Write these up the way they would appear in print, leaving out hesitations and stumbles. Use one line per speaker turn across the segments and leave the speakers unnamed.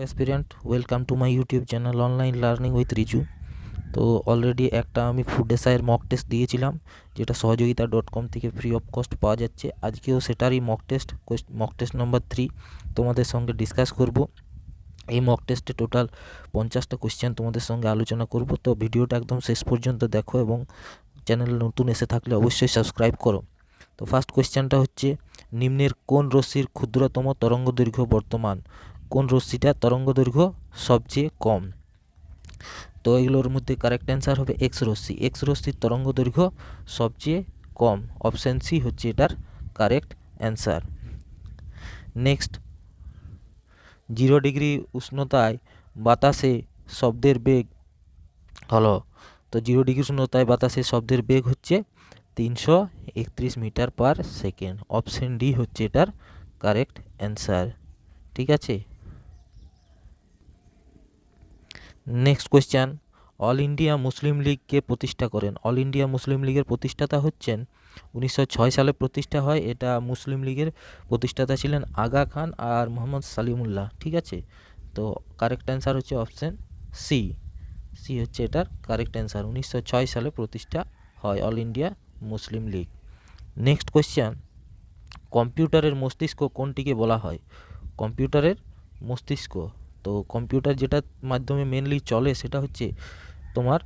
Aspirant, welcome to my YouTube channel online learning with Riju. তো already একটা আমি food এসআইয়ের মক টেস্ট দিয়েছিলাম, যেটা সহযোগিতা.com থেকে ফ্রি অফ কস্ট পাওয়া যাচ্ছে। আজকেও সেটারই মক টেস্ট নাম্বার 3 তোমাদের সঙ্গে ডিসকাস করব। এই মক টেস্টে টোটাল 50টা কোয়েশ্চেন তোমাদের সঙ্গে আলোচনা করব। তো ভিডিওটা একদম শেষ পর্যন্ত দেখো এবং চ্যানেল নতুন এসে থাকলে অবশ্যই সাবস্ক্রাইব করো। তো ফার্স্ট কোয়েশ্চেনটা হচ্ছে, নিম্নের কোন রশ্মির ক্ষুদ্রতম তরঙ্গদৈর্ঘ্য বর্তমান? কোন রশ্মিটার তরঙ্গদৈর্ঘ্য সবচেয়ে কম? তো এগুলোর মধ্যে কারেক্ট অ্যান্সার হবে এক্স রশ্মি। এক্স রশ্মির তরঙ্গদৈর্ঘ্য সবচেয়ে কম, অপশান সি হচ্ছে এটার কারেক্ট অ্যান্সার। নেক্সট, 0 ডিগ্রি উষ্ণতায় বাতাসে শব্দের বেগ হলো। তো 0 ডিগ্রি উষ্ণতায় বাতাসে শব্দের বেগ হচ্ছে 331 metre per second, option D হচ্ছে এটার কারেক্ট অ্যান্সার। ঠিক আছে। Next question, All India Muslim League কে প্রতিষ্ঠা করেন? অল ইন্ডিয়া মুসলিম লীগের প্রতিষ্ঠাতা হচ্ছেন 1906 সালে প্রতিষ্ঠা হয়। এটা মুসলিম লীগের প্রতিষ্ঠাতা ছিলেন আগা খান আর মোহাম্মদ সালিমুল্লাহ। ঠিক আছে। তো কারেক্ট অ্যান্সার হচ্ছে অপশন সি। সি হচ্ছে এটার কারেক্ট অ্যান্সার। 1906 সালে প্রতিষ্ঠা হয় all India Muslim League. Next question, কম্পিউটারের মস্তিষ্ক কোনটিকে বলা হয়? কম্পিউটারের মস্তিষ্ক, তো কম্পিউটার যেটার মাধ্যমে মেনলি চলে সেটা হচ্ছে তোমার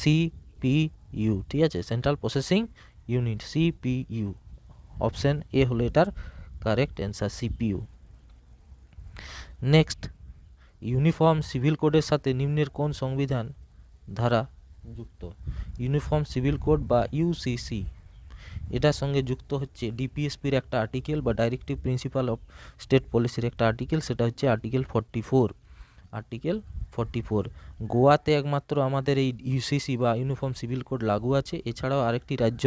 সিপিইউ। ঠিক আছে, central processing unit, CPU. Option A হলো এটার correct answer, CPU. Next, uniform civil কোডের সাথে নিম্নের কোন সংবিধান ধারা যুক্ত? ইউনিফর্ম সিভিল কোড বা ইউসিসি, এটার সঙ্গে যুক্ত হচ্ছে ডিপিএসপির একটা আর্টিকেল বা ডাইরেক্টিভ প্রিন্সিপাল অফ স্টেট পলিসির একটা আর্টিকেল, সেটা হচ্ছে আর্টিকেল 44। আর্টিকেল 44। গোয়াতে একমাত্র আমাদের এই ইউসিসি বা ইউনিফর্ম সিভিল কোড লাগু আছে। এছাড়াও আরেকটি রাজ্য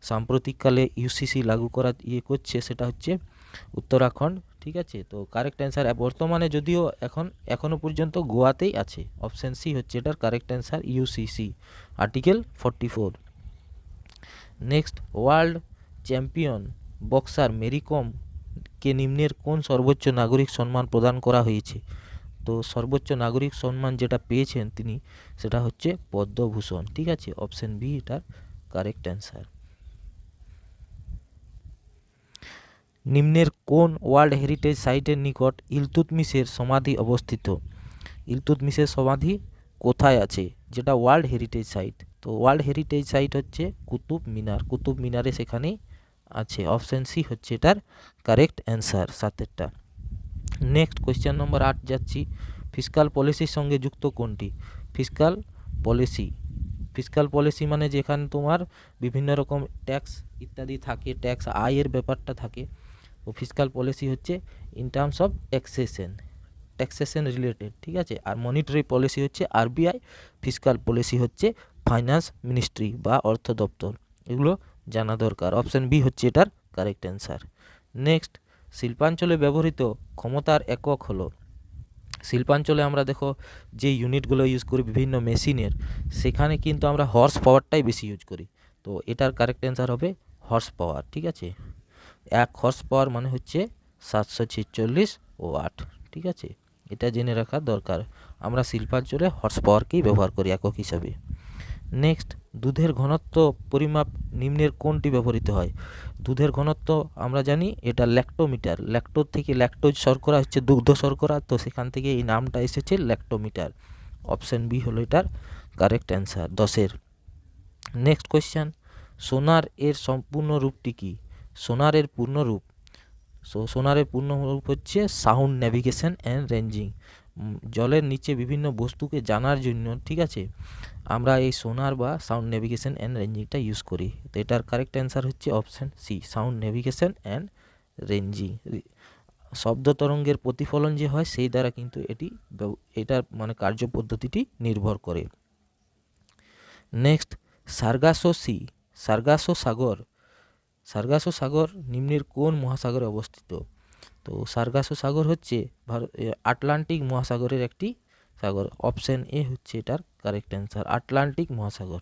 সাম্প্রতিককালে ইউসিসি লাগু করা করছে, সেটা হচ্ছে উত্তরাখণ্ড। ঠিক আছে। তো কারেক্ট অ্যান্সার বর্তমানে যদিও এখনও পর্যন্ত গোয়াতেই আছে। অপশান সি হচ্ছে এটার correct answer, UCC, article 44। Next, world champion boxer Mary কমকে নিম্নের কোন সর্বোচ্চ নাগরিক সম্মান প্রদান করা হয়েছে? তো সর্বোচ্চ নাগরিক সম্মান যেটা পেয়েছেন তিনি, সেটা হচ্ছে পদ্মভূষণ। ঠিক আছে, অপশন বি এটার কারেক্ট অ্যান্সার। নিম্নের কোন ওয়ার্ল্ড হেরিটেজ সাইটের নিকট ইলতুৎমিশের সমাধি অবস্থিত? ইলতুৎমিশের সমাধি কোথায় আছে, যেটা ওয়ার্ল্ড হেরিটেজ সাইট? তো ওয়ার্ল্ড হেরিটেজ সাইট হচ্ছে কুতুব মিনার। কুতুব মিনারে সেখানে আছে। অপশান সি হচ্ছে এটার কারেক্ট অ্যান্সার, 7টা। নেক্সট কোয়েশ্চেন নম্বর 8 যাচ্ছি, ফিসকাল পলিসির সঙ্গে যুক্ত কোনটি? ফিসকাল পলিসি, ফিসকাল পলিসি মানে যেখানে তোমার বিভিন্ন রকম ট্যাক্স ইত্যাদি থাকে, ট্যাক্স আয়ের ব্যাপারটা থাকে। তো ফিসকাল পলিসি হচ্ছে in terms of taxation related. ঠিক আছে। আর মনিটারি পলিসি হচ্ছে আরবিআই, ফিসকাল পলিসি হচ্ছে ফাইন্যান্স মিনিস্ট্রি বা অর্থ দপ্তর। এগুলো জানা দরকার। অপশান বি হচ্ছে এটার কারেক্ট অ্যান্সার। নেক্সট, শিল্পাঞ্চলে ব্যবহৃত ক্ষমতার একক হলো। শিল্পাঞ্চলে আমরা দেখো যে ইউনিটগুলো ইউজ করি বিভিন্ন মেশিনের, সেখানে কিন্তু আমরা হর্স পাওয়ারটাই বেশি ইউজ করি। তো এটার কারেক্ট অ্যান্সার হবে হর্স পাওয়ার। ঠিক আছে। 1 হর্স পাওয়ার মানে হচ্ছে 746 ওয়াট। ঠিক আছে, এটা জেনে রাখা দরকার। আমরা শিল্পাঞ্চলে হর্স পাওয়ারকেই ব্যবহার করি একক হিসাবে। নেক্সট, দুধের ঘনত্ব পরিমাপ নিম্নের কোনটি ব্যবহৃত হয়? দুধের ঘনত্ব আমরা জানি এটা ল্যাক্টোমিটার। ল্যাক্টোজ থেকে ল্যাক্টোজ শর্করা হচ্ছে দুগ্ধ শর্করা, তো সেখান থেকে এই নামটা এসেছে ল্যাক্টোমিটার। অপশান বি হলো এটার কারেক্ট অ্যান্সার, 10-এর। নেক্সট কোয়েশ্চেন, সোনার এর সম্পূর্ণ রূপটি কি? সোনারের পূর্ণরূপ, সোনারের পূর্ণরূপ হচ্ছে সাউন্ড নেভিগেশন অ্যান্ড রেঞ্জিং। জলের নিচে বিভিন্ন বস্তুকে জানার জন্য, ঠিক আছে, আমরা এই সোনার বা সাউন্ড নেভিগেশন অ্যান্ড রেঞ্জিংটা ইউজ করি। তো এটার কারেক্ট অ্যান্সার হচ্ছে option C, sound navigation and ranging. শব্দ তরঙ্গের প্রতিফলন যে হয় সেই দ্বারা কিন্তু এটার মানে কার্যপদ্ধতিটি নির্ভর করে। নেক্সট, সার্গাসো সাগর নিম্নের কোন মহাসাগরে অবস্থিত? তো সার্গাসো সাগর হচ্ছে আটলান্টিক মহাসাগরের একটি সাগর। অপশান এ হচ্ছে এটার কারেক্ট অ্যান্সার, আটলান্টিক মহাসাগর।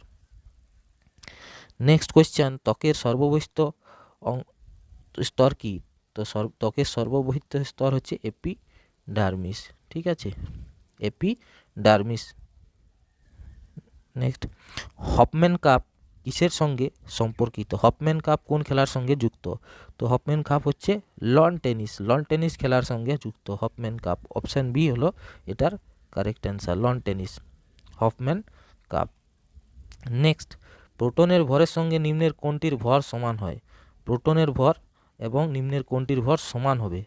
নেক্সট কোয়েশ্চেন, ত্বকের সর্ববহিঃস্থ স্তর কি? তো ত্বকের সর্ববহিঃস্থ স্তর হচ্ছে ডার্মিস, ঠিক আছে, এপিডার্মিস। নেক্সট, হফম্যান কাপ কিসের সঙ্গে সম্পর্কিত? হফম্যান কাপ কোন খেলার সঙ্গে যুক্ত? তো হফম্যান কাপ হচ্ছে লন টেনিস খেলার সঙ্গে যুক্ত হফম্যান কাপ। অপশান বি হলো এটার correct answer, lawn tennis, Hoffman Cup. Next, প্রোটনের ভরের সঙ্গে নিম্নের কোনটির ভর সমান হয়? প্রোটনের ভর এবং নিম্নের কোনটির ভর সমান হবে?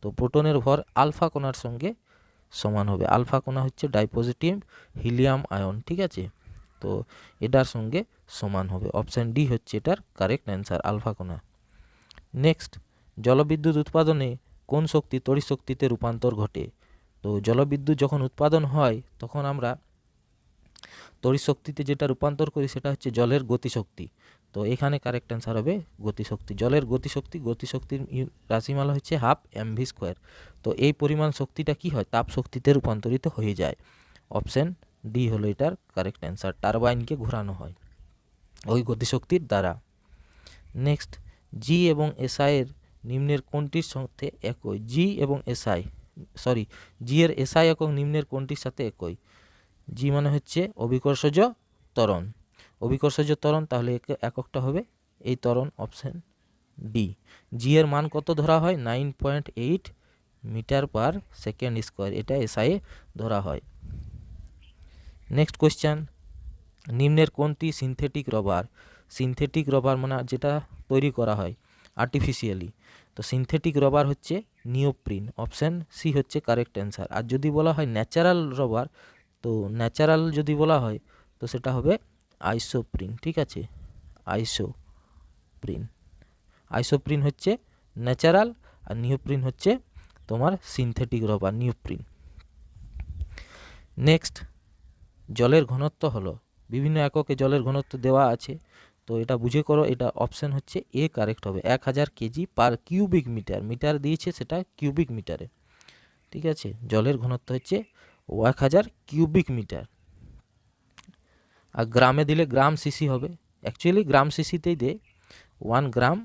তো প্রোটনের ভর আলফা কণার সঙ্গে সমান হবে। আলফা কণা হচ্ছে ডাইপজিটিভ হিলিয়াম আয়ন, ঠিক আছে, তো এটার সঙ্গে সমান হবে। অপশান ডি হচ্ছে এটার কারেক্ট অ্যান্সার, আলফা কণা। নেক্সট, জলবিদ্যুৎ উৎপাদনে কোন শক্তি তড়িৎ শক্তিতে রূপান্তর ঘটে? তো জলবিদ্যুৎ যখন উৎপাদন হয় তখন আমরা তড়িৎ শক্তিতে যেটা রূপান্তর করি সেটা হচ্ছে জলের গতিশক্তি। তো এখানে কারেক্ট অ্যান্সার হবে গতিশক্তি। জলের গতিশক্তির রাশিমালা হচ্ছে হাফ mv²। তো এই পরিমাণ শক্তিটা কি হয়? তাপ শক্তিতে রূপান্তরিত হয়ে যায়। অপশান ডি হলো এটার কারেক্ট অ্যান্সার, টারবাইনকে ঘোরানো হয় ওই গতিশক্তির দ্বারা। নেক্সট, জি এবং এসআই এর নিম্নের কোনটির সাথে একই? জি এর এসআই একক নিম্নের কোনটির সাথে একই? জি মানে হচ্ছে অভিকর্ষজ ত্বরণ। অভিকর্ষজ ত্বরণ, তাহলে এককটা হবে এই ত্বরণ, অপশান ডি। জি এর মান কত ধরা হয়? 9.8 মিটার পার সেকেন্ড স্কোয়ার, এটা এসআই ধরা হয়। নেক্সট কোয়েশ্চেন, নিম্নের কোনটি সিনথেটিক রবার? সিনথেটিক রবার মানে যেটা তৈরি করা হয় আর্টিফিশিয়ালি। তো সিনথেটিক রবার হচ্ছে নিওপ্রিন, অপশান সি হচ্ছে কারেক্ট অ্যান্সার। আর যদি বলা হয় ন্যাচারাল রবার, তো ন্যাচারাল যদি বলা হয় তো সেটা হবে আইসোপ্রিন, ঠিক আছে, আইসোপ্রিন হচ্ছে ন্যাচারাল আর নিওপ্রিন হচ্ছে তোমার সিনথেটিক রবার, নিওপ্রিন। নেক্সট, জলের ঘনত্ব হলো, বিভিন্ন এককে জলের ঘনত্ব দেওয়া আছে, তো এটা বুঝে করো, এটা অপশান হচ্ছে এ কারেক্ট হবে, 1000 KG per cubic metre. Metre দিয়েছে সেটা কিউবিক মিটারে, ঠিক আছে, জলের ঘনত্ব হচ্ছে 1000 কিউবিক মিটার। আর গ্রামে দিলে গ্রাম সিসি হবে, অ্যাকচুয়ালি গ্রাম সিসিতেই দেয় 1 গ্রাম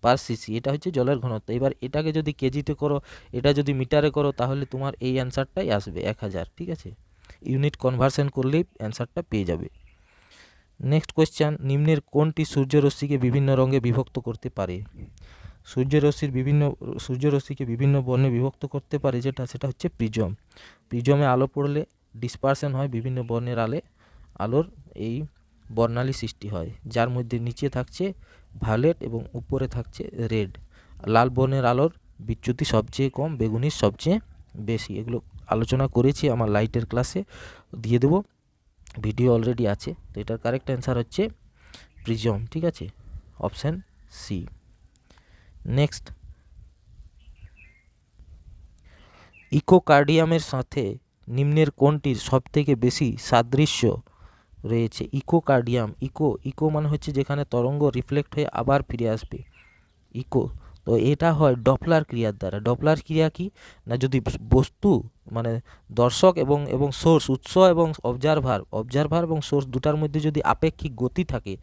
পার সিসি, এটা হচ্ছে জলের ঘনত্ব। এবার এটাকে যদি কেজিতে করো, এটা যদি মিটারে করো, তাহলে তোমার এই অ্যান্সারটাই আসবে 1000, ঠিক আছে, ইউনিট কনভার্সন করলেই অ্যান্সারটা পেয়ে যাবে। নেক্সট কোয়েশ্চেন, নিম্নের কোনটি সূর্যরশ্মিকে বিভিন্ন রঙে বিভক্ত করতে পারে? সূর্যরশ্মিকে বিভিন্ন বর্ণে বিভক্ত করতে পারে সেটা হচ্ছে প্রিজম। প্রিজমে আলো পড়লে ডিসপারশন হয় বিভিন্ন বর্ণের আলোর এই বর্ণালী সৃষ্টি হয়, যার মধ্যে নিচে থাকছে ভায়োলেট এবং উপরে থাকছে রেড। লাল বর্ণের আলোর বিচ্যুতি সবচেয়ে কম, বেগুনির সবচেয়ে বেশি। এগুলো আলোচনা করেছি আমার লাইটের ক্লাসে, দিয়ে দেবো, ভিডিও অলরেডি আছে। তো এটার কারেক্ট অ্যান্সার হচ্ছে প্রিজম, ঠিক আছে, অপশান সি। নেক্সট, ইকোকার্ডিয়ামের সাথে নিম্নের কোনটির সবথেকে বেশি সাদৃশ্য রয়েছে? ইকোকার্ডিয়াম, ইকো মানে হচ্ছে যেখানে তরঙ্গ রিফ্লেক্ট হয়ে আবার ফিরে আসবে, ইকো। তো এটা হয় ডপলার ক্রিয়ার দ্বারা। ডপলার ক্রিয়া কি না, যদি বস্তু মানে দর্শক এবং সোর্স, উৎস এবং অবজারভার এবং সোর্স দুটার মধ্যে যদি আপেক্ষিক গতি থাকে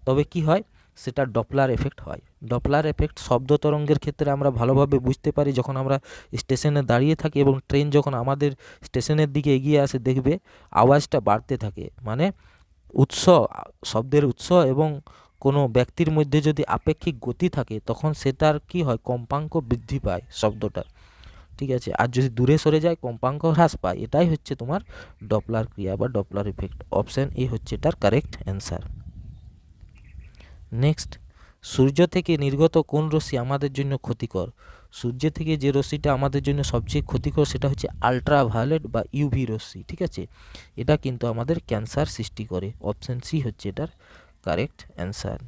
তবে কি হয়, সেটা ডপলার এফেক্ট হয়। ডপলার এফেক্ট শব্দ তরঙ্গের ক্ষেত্রে আমরা ভালোভাবে বুঝতে পারি যখন আমরা স্টেশনে দাঁড়িয়ে থাকি এবং ট্রেন যখন আমাদের স্টেশনের দিকে এগিয়ে আসে, দেখবে আওয়াজটা বাড়তে থাকে, মানে শব্দের উৎস এবং কোনো ব্যক্তির মধ্যে যদি আপেক্ষিক গতি থাকে তখন সেটার কি হয়, কম্পাঙ্ক বৃদ্ধি পায় শব্দটার, ঠিক আছে, আর যদি দূরে সরে যায় কম্পাঙ্ক হ্রাস পায়। এটাই হচ্ছে তোমার ডপলার ক্রিয়া বা ডপলার ইফেক্ট। অপশান এ হচ্ছে এটার কারেক্ট অ্যান্সার। নেক্সট, সূর্য থেকে নির্গত কোন রশ্মি আমাদের জন্য ক্ষতিকর? সূর্য থেকে যে রশ্মিটা আমাদের জন্য সবচেয়ে ক্ষতিকর সেটা হচ্ছে আলট্রাভায়োলেট বা ইউভি রশ্মি, ঠিক আছে, এটা কিন্তু আমাদের ক্যান্সার সৃষ্টি করে। অপশান সি হচ্ছে এটার কারেক্ট অ্যান্সার।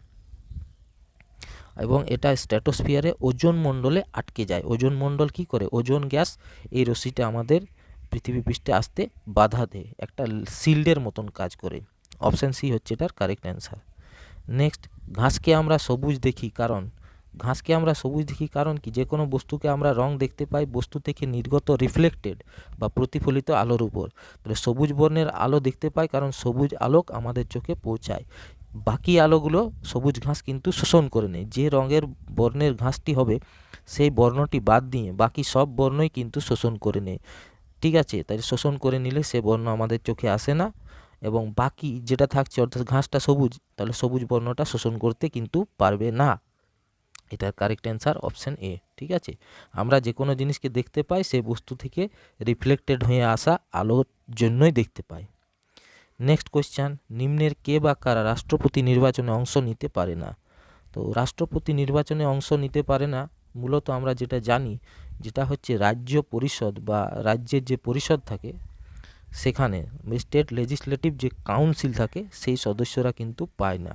এবং এটা স্ট্র্যাটোস্ফিয়ারে ওজোন মণ্ডলে আটকে যায়। ওজোন মণ্ডল কি করে, ওজোন গ্যাস এই রশ্মিটা আমাদের পৃথিবী পৃষ্ঠে আসতে বাধা দেয়, একটা শিল্ডের মতন কাজ করে। অপশান সি হচ্ছে এটার কারেক্ট অ্যান্সার। নেক্সট, ঘাসকে আমরা সবুজ দেখি কারণ কি, যে কোনো বস্তুকে আমরা রং দেখতে পাই বস্তু থেকে নির্গত রিফ্লেক্টেড বা প্রতিফলিত আলোর উপর। তাহলে সবুজ বর্ণের আলো দেখতে পাই কারণ সবুজ আলোক আমাদের চোখে পৌঁছায়, বাকি আলোগুলো সবুজ ঘাস কিন্তু শোষণ করে নেয়। যে রঙের বর্ণের ঘাসটি হবে সেই বর্ণটি বাদ দিয়ে বাকি সব বর্ণই কিন্তু শোষণ করে নেয়, ঠিক আছে। তাই শোষণ করে নিলে সে বর্ণ আমাদের চোখে আসে না, এবং বাকি যেটা থাকছে অর্থাৎ ঘাসটা সবুজ, তাহলে সবুজ বর্ণটা শোষণ করতে কিন্তু পারবে না। এটার কারেক্ট অ্যান্সার অপশান এ, ঠিক আছে। আমরা যে কোনো জিনিসকে দেখতে পাই সেই বস্তু থেকে রিফ্লেক্টেড হয়ে আসা আলোর জন্যই দেখতে পাই। নেক্সট কোয়েশ্চান, নিম্নের কে বা কারা রাষ্ট্রপতি নির্বাচনে অংশ নিতে পারে না? তো রাষ্ট্রপতি নির্বাচনে অংশ নিতে পারে না, মূলত আমরা যেটা জানি, যেটা হচ্ছে রাজ্য পরিষদ বা রাজ্যের যে পরিষদ থাকে সেখানে স্টেট লেজিসলেটিভ যে কাউন্সিল থাকে সেই সদস্যরা কিন্তু পায় না।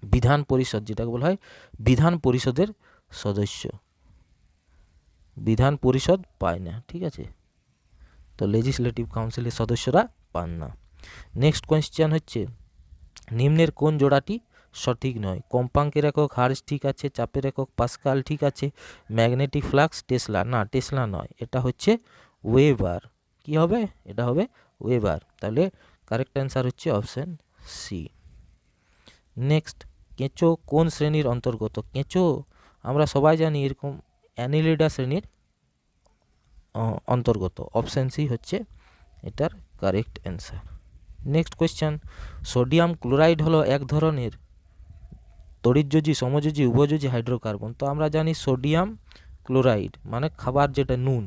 বিধান পরিষদ যেটাকে বলা হয় বিধান পরিষদের সদস্য, বিধান পরিষদ পায় না, ঠিক আছে। তো লেজিসলেটিভ কাউন্সিলের সদস্যরা পান না। নেক্সট কোয়েশ্চেন হচ্ছে, নিম্নের কোন জোড়াটি সঠিক নয়? কম্পাঙ্কের একক হার্জ ঠিক আছে, চাপের একক পাস্কাল ঠিক আছে, ম্যাগনেটিক ফ্লাক্স টেসলা, না টেসলা নয়, এটা হচ্ছে ওয়েবার। কি হবে? এটা হবে ওয়েবার। তাহলে কারেক্ট অ্যান্সার হচ্ছে অপশান সি। নেক্সট, কেঁচো কোন শ্রেণীর অন্তর্গত? কেঁচো আমরা সবাই জানি এরকম অ্যানিলিডা শ্রেণীর অন্তর্গত। অপশান সি হচ্ছে এটার correct answer. Next question, sodium chloride হলো এক ধরনের তড়িৎযোজী, সমযোজী, উভযোজী হাইড্রোকার্বন। তো আমরা জানি সোডিয়াম ক্লোরাইড মানে খাবার যেটা নুন,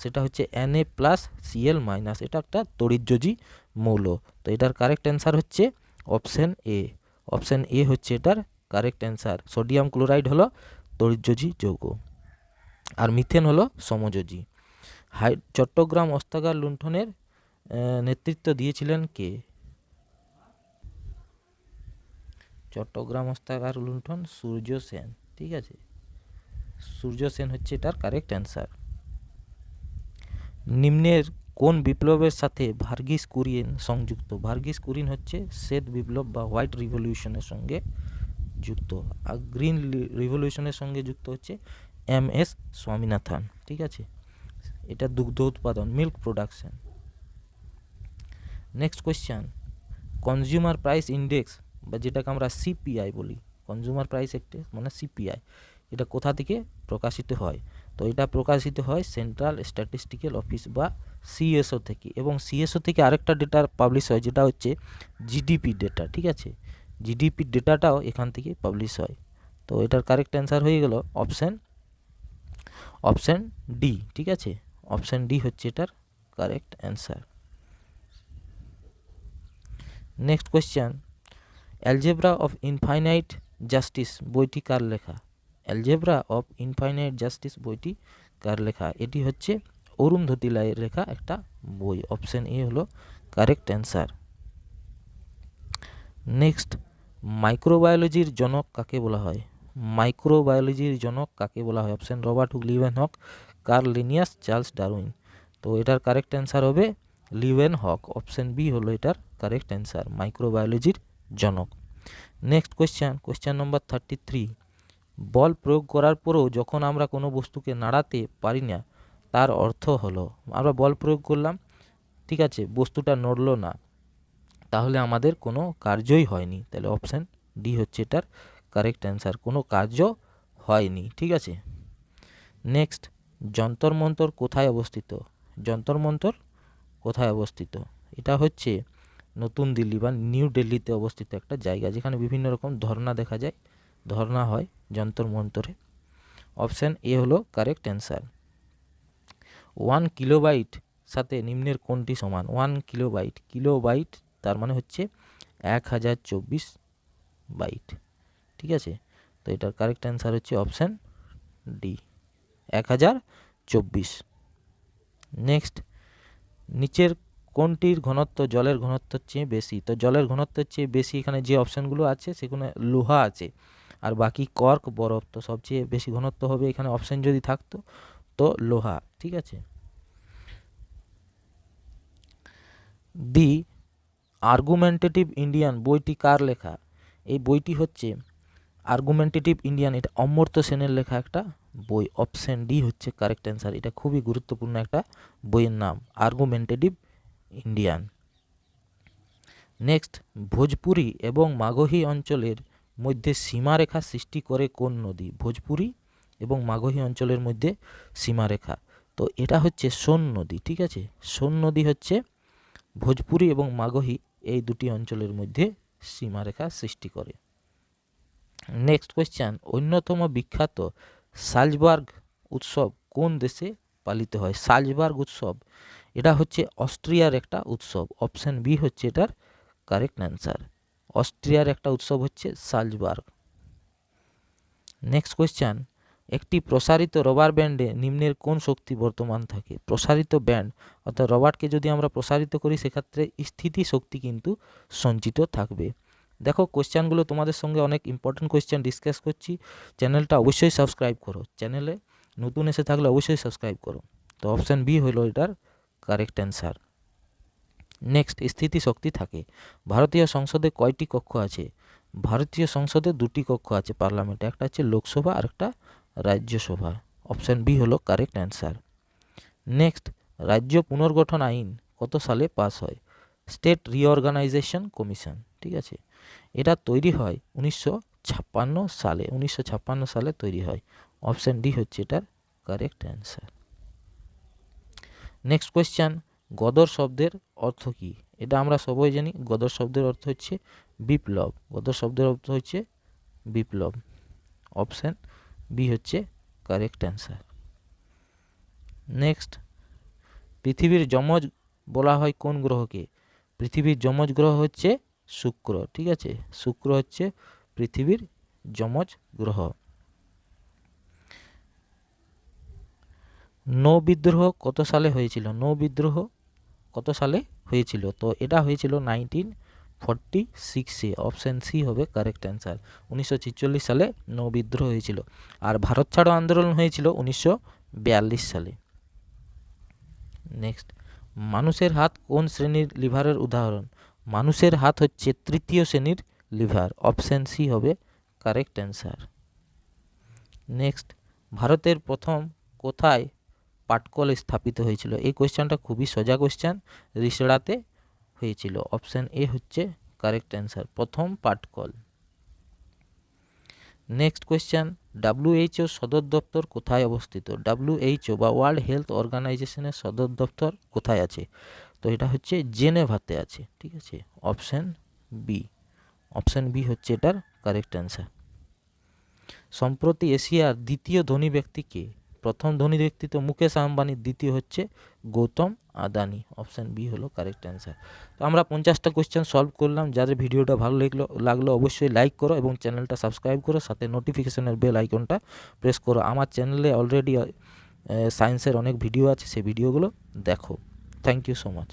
সেটা হচ্ছে Na+Cl-, এটা একটা তড়িৎযোজী মৌল। তো এটার কারেক্ট অ্যান্সার হচ্ছে অপশান এ। অপশান এ হচ্ছে এটার কারেক্ট অ্যান্সার। সোডিয়াম ক্লোরাইড হলো তড়িৎযোজী যৌগ, আর মিথেন হলো সমযোজী। চট্টগ্রাম অস্ত্রাগার লুণ্ঠনের নেতৃত্ব দিয়েছিলেন কে? চট্টগ্রাম অস্ত্রাগার লুণ্ঠন সূর্য সেন, ঠিক আছে। সূর্য সেন হচ্ছে এটার কারেক্ট অ্যান্সার। নিম্নের কোন বিপ্লবের সাথে ভার্গিস কুরিয়েন সংযুক্ত? ভার্গিস কুরিয়েন হচ্ছে শ্বেত বিপ্লব বা হোয়াইট রিভলিউশনের সঙ্গে যুক্ত, আর গ্রিন রিভলিউশনের সঙ্গে যুক্ত হচ্ছে MS স্বামীনাথন, ঠিক আছে। এটা দুগ্ধ উৎপাদন, milk production. Next question, consumer price index বা যেটাকে আমরা CPI বলি, কনজিউমার প্রাইস ইন্ডেক্স মানে CPI, এটা কোথা থেকে প্রকাশিত হয়? তো এটা প্রকাশিত হয় সেন্ট্রাল স্ট্যাটিস্টিক্যাল অফিস বা CSO থেকে, এবং CSO থেকে আরেকটা ডেটা পাবলিশ হয় যেটা হচ্ছে জিডিপি ডেটা, ঠিক আছে। জিডিপি ডেটাটাও এখান থেকে পাবলিশ হয়। তো এটার কারেক্ট অ্যান্সার হয়ে গেল অপশান ডি, ঠিক আছে। অপশান ডি হচ্ছে এটার correct answer. Next question, algebra of infinite justice বইটি কার লেখা? অ্যালজেব্রা অফ ইনফাইনাইট জাস্টিস বইটি কার লেখা? এটি হচ্ছে অরুন্ধতী রায়ের লেখা একটা বই। অপশান এ হলো কারেক্ট অ্যান্সার। নেক্সট, মাইক্রোবায়োলজির জনক কাকে বলা হয়? মাইক্রোবায়োলজির জনক কাকে বলা হয়? Option Robert Hooke, Leeuwenhoek, Carl Linnaeus, Charles Darwin. তো এটার কারেক্ট অ্যান্সার হবে লিউয়েনহক। অপশান বি হলো এটার কারেক্ট অ্যান্সার, মাইক্রোবায়োলজির জনক। নেক্সট কোয়েশ্চেন নম্বর 33, বল প্রয়োগ করার পরেও যখন আমরা কোনো বস্তুকে নাড়াতে পারি না তার অর্থ হলো, আমরা বল প্রয়োগ করলাম, ঠিক আছে, বস্তুটা নড়লো না, তাহলে আমাদের কোনো কার্যই হয়নি। তাহলে অপশান ডি হচ্ছে এটার কারেক্ট অ্যান্সার, কোনো কার্য হয়নি, ঠিক আছে। নেক্সট, যন্তর মন্তর কোথায় অবস্থিত? যন্তর মন্তর কোথায় অবস্থিত? এটা হচ্ছে নতুন দিল্লি বা নিউ দিল্লিতে অবস্থিত একটা জায়গা, যেখানে বিভিন্ন রকম ধর্না দেখা যায়, ধর্না হয় যন্তর মন্তরে। অপশান এ হলো কারেক্ট অ্যান্সার। 1 কিলোবাইট সাথে নিম্নের কোনটি সমান? 1 কিলোবাইট, কিলোবাইট তার মানে হচ্ছে 1024 বাইট, ঠিক আছে। তো এটার কারেক্ট অ্যান্সার হচ্ছে অপশান ডি, 1024। নেক্সট, নিচের কোনটির ঘনত্ব জলের ঘনত্বের চেয়ে বেশি? তো জলের ঘনত্বের চেয়ে বেশি এখানে যে অপশানগুলো আছে সেখানে লোহা আছে, আর বাকি কর্ক, বরফ। তো সবচেয়ে বেশি ঘনত্ব হবে এখানে, অপশান যদি থাকতো তো লোহা, ঠিক আছে। দি আর্গুমেন্টেটিভ ইন্ডিয়ান বইটি কার লেখা? এই বইটি হচ্ছে আর্গুমেন্টেটিভ ইন্ডিয়ান, এটা অমর্ত্য সেনের লেখা একটা বই। অপশান ডি হচ্ছে কারেক্ট অ্যান্সার। এটা খুবই গুরুত্বপূর্ণ একটা বইয়ের নাম, আর্গুমেন্টেটিভ ইন্ডিয়ান। নেক্সট, ভোজপুরি এবং মাগহী অঞ্চলের মধ্যে সীমারেখা সৃষ্টি করে কোন নদী? ভোজপুরি এবং মাগহী অঞ্চলের মধ্যে সীমারেখা। তো এটা হচ্ছে সোন নদী, ঠিক আছে। সোন নদী হচ্ছে ভোজপুরি এবং মাগহী এই দুটি অঞ্চলের মধ্যে সীমারেখা সৃষ্টি করে। নেক্সট কোয়েশ্চেন, অন্যতম বিখ্যাত সালজবার্গ উৎসব কোন দেশে পালিত হয়? সালজবার্গ উৎসব এটা হচ্ছে অস্ট্রিয়ার একটা উৎসব। অপশন বি হচ্ছে এটার কারেক্ট অ্যান্সার। অস্ট্রিয়ার একটা উৎসব হচ্ছে সালজবার্গ। নেক্সট কোয়েশ্চেন, একটি প্রসারিত রবার ব্যান্ডে নিম্নের কোন শক্তি বর্তমান থাকে? প্রসারিত ব্যান্ড অর্থাৎ রবারকে যদি আমরা প্রসারিত করি সেক্ষেত্রে স্থিতি শক্তি কিন্তু সঞ্চিত থাকবে। দেখো কোয়েশ্চেনগুলো তোমাদের সঙ্গে অনেক ইম্পর্টেন্ট কোয়েশ্চেন ডিসকাস করছি। চ্যানেলটা অবশ্যই সাবস্ক্রাইব করো, চ্যানেলে নতুন এসে থাকলে অবশ্যই সাবস্ক্রাইব করো। তো অপশান বি হলো এটার কারেক্ট অ্যান্সার। নেক্সট, স্থিতি শক্তি থাকে। ভারতীয় সংসদে কয়টি কক্ষ আছে? ভারতীয় সংসদে দুটি কক্ষ আছে পার্লামেন্টে, একটা হচ্ছে লোকসভা আর একটা রাজ্যসভা। অপশান বি হলো কারেক্ট অ্যান্সার। নেক্সট, রাজ্য পুনর্গঠন আইন কত সালে পাস হয়? স্টেট রিঅর্গানাইজেশন কমিশন, ঠিক আছে। এটা তৈরি হয় 1956 সালে। 1956 সালে তৈরি হয়। অপশান ডি হচ্ছে এটার correct answer. Next question, Ghadar শব্দের অর্থ কী? এটা আমরা সবাই জানি, গদর শব্দের অর্থ হচ্ছে বিপ্লব। গদর শব্দের অর্থ হচ্ছে বিপ্লব। অপশান বি হচ্ছে কারেক্ট অ্যান্সার। নেক্সট, পৃথিবীর যমজ বলা হয় কোন গ্রহকে? পৃথিবীর যমজ গ্রহ হচ্ছে শুক্র, ঠিক আছে। শুক্র হচ্ছে পৃথিবীর যমজ গ্রহ। নৌ বিদ্রোহ কত সালে হয়েছিল? নৌ বিদ্রোহ কত সালে হয়েছিল? তো এটা হয়েছিল 1946-এ। অপশান সি হবে কারেক্ট অ্যান্সার। 1946 সালে নৌ বিদ্রোহ হয়েছিল। আর ভারত ছাড়ো আন্দোলন হয়েছিল 1942 সালে। নেক্সট, মানুষের হাত কোন শ্রেণীর লিভারের উদাহরণ? মানুষের হাত হচ্ছে তৃতীয় শ্রেণীর লিভার। অপশান সি হবে কারেক্ট অ্যান্সার। নেক্সট, ভারতের প্রথম কোথায় পাটকল স্থাপিত হয়েছিল? এই কোয়েশ্চেনটা খুবই সোজা কোয়েশ্চেন, রিসড়াতে হয়েছিল। অপশান এ হচ্ছে কারেক্ট অ্যান্সার, প্রথম পাটকল। নেক্সট কোয়েশ্চেন, WHO সদর দপ্তর কোথায় অবস্থিত? WHO বা ওয়ার্ল্ড হেলথ অর্গানাইজেশনের সদর দপ্তর কোথায় আছে? তো এটা হচ্ছে জেনেভাতে আছে, ঠিক আছে। Option B. অপশান বি হচ্ছে এটার কারেক্ট অ্যান্সার। সম্প্রতি এশিয়ার দ্বিতীয় ধনী ব্যক্তি কে? প্রথম ধনী ব্যক্তি তো মুকেশ আম্বানি, দ্বিতীয় হচ্ছে গৌতম আদানি। অপশান বি হলো কারেক্ট অ্যান্সার। তো আমরা 50টা কোয়েশ্চেন সলভ করলাম। যাদের ভিডিওটা ভালো লাগলো অবশ্যই লাইক করো এবং চ্যানেলটা সাবস্ক্রাইব করো, সাথে নোটিফিকেশনের বেল আইকনটা প্রেস করো। আমার চ্যানেলে অলরেডি সায়েন্সের অনেক ভিডিও আছে, সেই ভিডিওগুলো দেখো। Thank you so much.